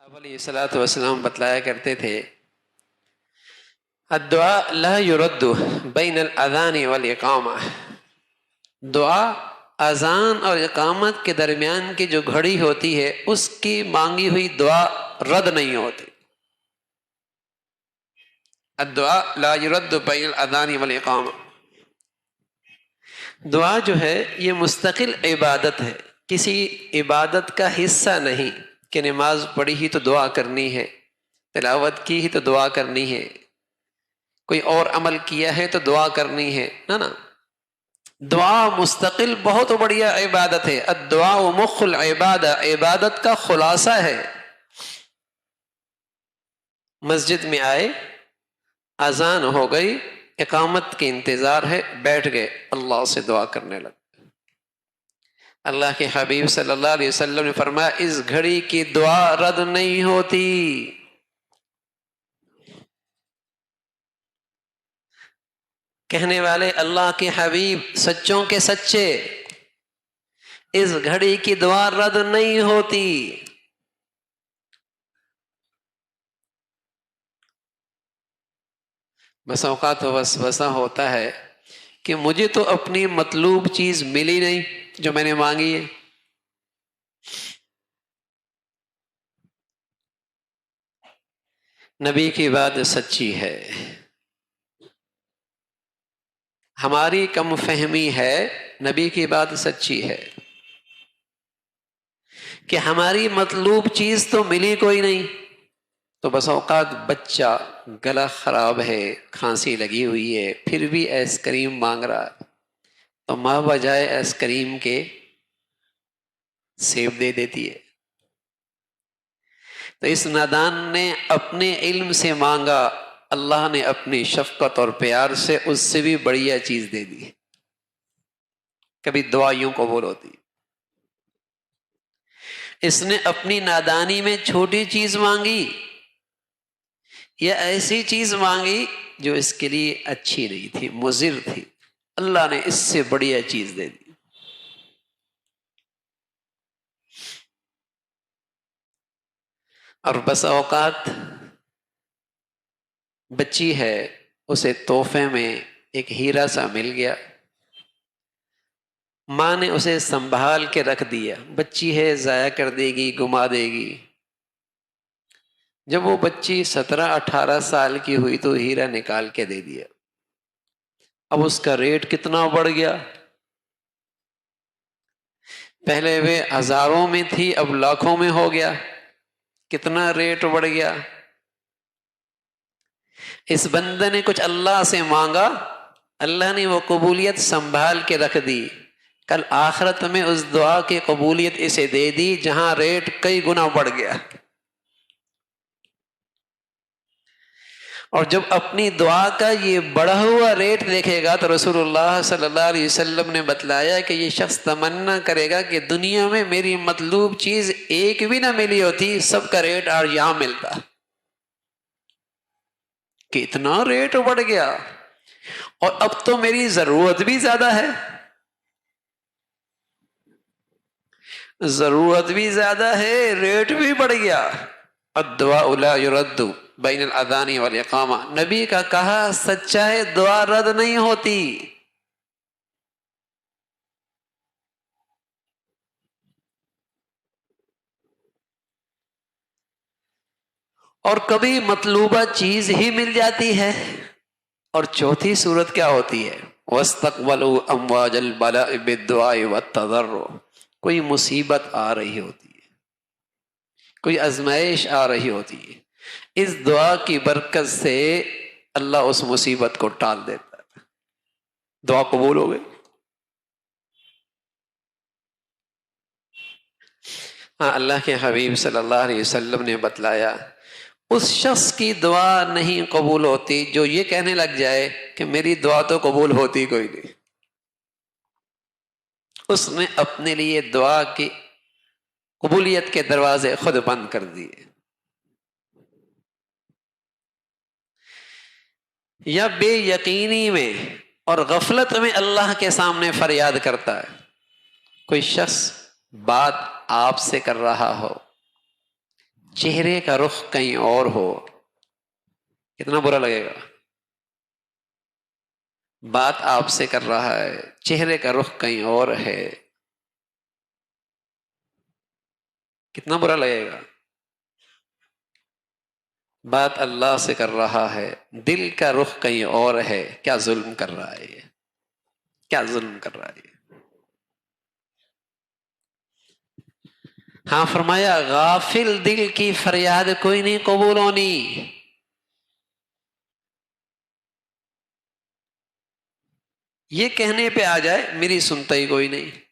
آپ علیہ الصلوۃ والسلام بتلایا کرتے تھے الدعاء لا يرد بین الاذان والاقامہ، دعا اذان اور اقامت کے درمیان کی جو گھڑی ہوتی ہے اس کی مانگی ہوئی دعا رد نہیں ہوتی۔ الدعاء لا يرد بین الاذان والاقامہ، دعا جو ہے یہ مستقل عبادت ہے، کسی عبادت کا حصہ نہیں کہ نماز پڑھی ہی تو دعا کرنی ہے، تلاوت کی ہی تو دعا کرنی ہے، کوئی اور عمل کیا ہے تو دعا کرنی ہے، نا۔ دعا مستقل بہت بڑھیا عبادت ہے۔ الدعاء مخ العبادہ، عبادت کا خلاصہ ہے۔ مسجد میں آئے، اذان ہو گئی، اقامت کے انتظار ہے، بیٹھ گئے، اللہ سے دعا کرنے لگے۔ اللہ کے حبیب صلی اللہ علیہ وسلم نے فرمایا اس گھڑی کی دعا رد نہیں ہوتی۔ کہنے والے اللہ کے حبیب سچوں کے سچے، اس گھڑی کی دعا رد نہیں ہوتی۔ بس اوقات وسوسہ ہوتا ہے کہ مجھے تو اپنی مطلوب چیز ملی نہیں جو میں نے مانگی ہے۔ نبی کی بات سچی ہے، ہماری کم فہمی ہے، نبی کی بات سچی ہے کہ ہماری مطلوب چیز تو ملی کوئی نہیں، تو بس اوقات بچہ گلا خراب ہے، کھانسی لگی ہوئی ہے، پھر بھی آئس کریم مانگ رہا ہے، تو ماں بجائے آئس کریم کے سیب دے دیتی ہے۔ تو اس نادان نے اپنے علم سے مانگا، اللہ نے اپنی شفقت اور پیار سے اس سے بھی بڑھیا چیز دے دی۔ کبھی دعا یوں قبول ہوتی، اس نے اپنی نادانی میں چھوٹی چیز مانگی یا ایسی چیز مانگی جو اس کے لیے اچھی نہیں تھی، مضر تھی، اللہ نے اس سے بڑھیا چیز دے دی۔ اور بس اوقات بچی ہے، اسے تحفے میں ایک ہیرا سا مل گیا، ماں نے اسے سنبھال کے رکھ دیا، بچی ہے ضائع کر دے گی، گما دے گی۔ جب وہ بچی 17-18 سال کی ہوئی تو ہیرا نکال کے دے دیا۔ اب اس کا ریٹ کتنا بڑھ گیا، پہلے وہ ہزاروں میں تھی اب لاکھوں میں ہو گیا، کتنا ریٹ بڑھ گیا۔ اس بندے نے کچھ اللہ سے مانگا، اللہ نے وہ قبولیت سنبھال کے رکھ دی، کل آخرت میں اس دعا کی قبولیت اسے دے دی جہاں ریٹ کئی گنا بڑھ گیا۔ اور جب اپنی دعا کا یہ بڑھا ہوا ریٹ دیکھے گا تو رسول اللہ صلی اللہ علیہ وسلم نے بتلایا کہ یہ شخص تمنا کرے گا کہ دنیا میں میری مطلوب چیز ایک بھی نہ ملی ہوتی، سب کا ریٹ آج یہاں ملتا، کہ اتنا ریٹ بڑھ گیا اور اب تو میری ضرورت بھی زیادہ ہے، ضرورت بھی زیادہ ہے، ریٹ بھی بڑھ گیا۔ الدعاء لا يرد بین الاذان والاقامہ، نبی کا کہا سچا ہے، دعا رد نہیں ہوتی۔ اور کبھی مطلوبہ چیز ہی مل جاتی ہے۔ اور چوتھی صورت کیا ہوتی ہے؟ وَاسْتَقْبَلُوا أَمْوَاجَ الْبَلَاءِ بِالدُّعَاءِ وَالتَّضَرُّعِ، کوئی مصیبت آ رہی ہوتی ہے، کوئی آزمائش آ رہی ہوتی ہے، اس دعا کی برکت سے اللہ اس مصیبت کو ٹال دیتا ہے، دعا قبول ہو گئی۔ ہاں، اللہ کے حبیب صلی اللہ علیہ وسلم نے بتلایا اس شخص کی دعا نہیں قبول ہوتی جو یہ کہنے لگ جائے کہ میری دعا تو قبول ہوتی کوئی نہیں۔ اس نے اپنے لیے دعا کی قبولیت کے دروازے خود بند کر دیے۔ یا بے یقینی میں اور غفلت میں اللہ کے سامنے فریاد کرتا ہے۔ کوئی شخص بات آپ سے کر رہا ہو، چہرے کا رخ کہیں اور ہو، کتنا برا لگے گا؟ بات آپ سے کر رہا ہے، چہرے کا رخ کہیں اور ہے، کتنا برا لگے گا؟ بات اللہ سے کر رہا ہے، دل کا رخ کہیں اور ہے، کیا ظلم کر رہا ہے یہ، کیا ظلم کر رہا ہے یہ؟ ہاں فرمایا غافل دل کی فریاد کوئی نہیں قبول ہونی. یہ کہنے پہ آ جائے میری سنتا ہی کوئی نہیں.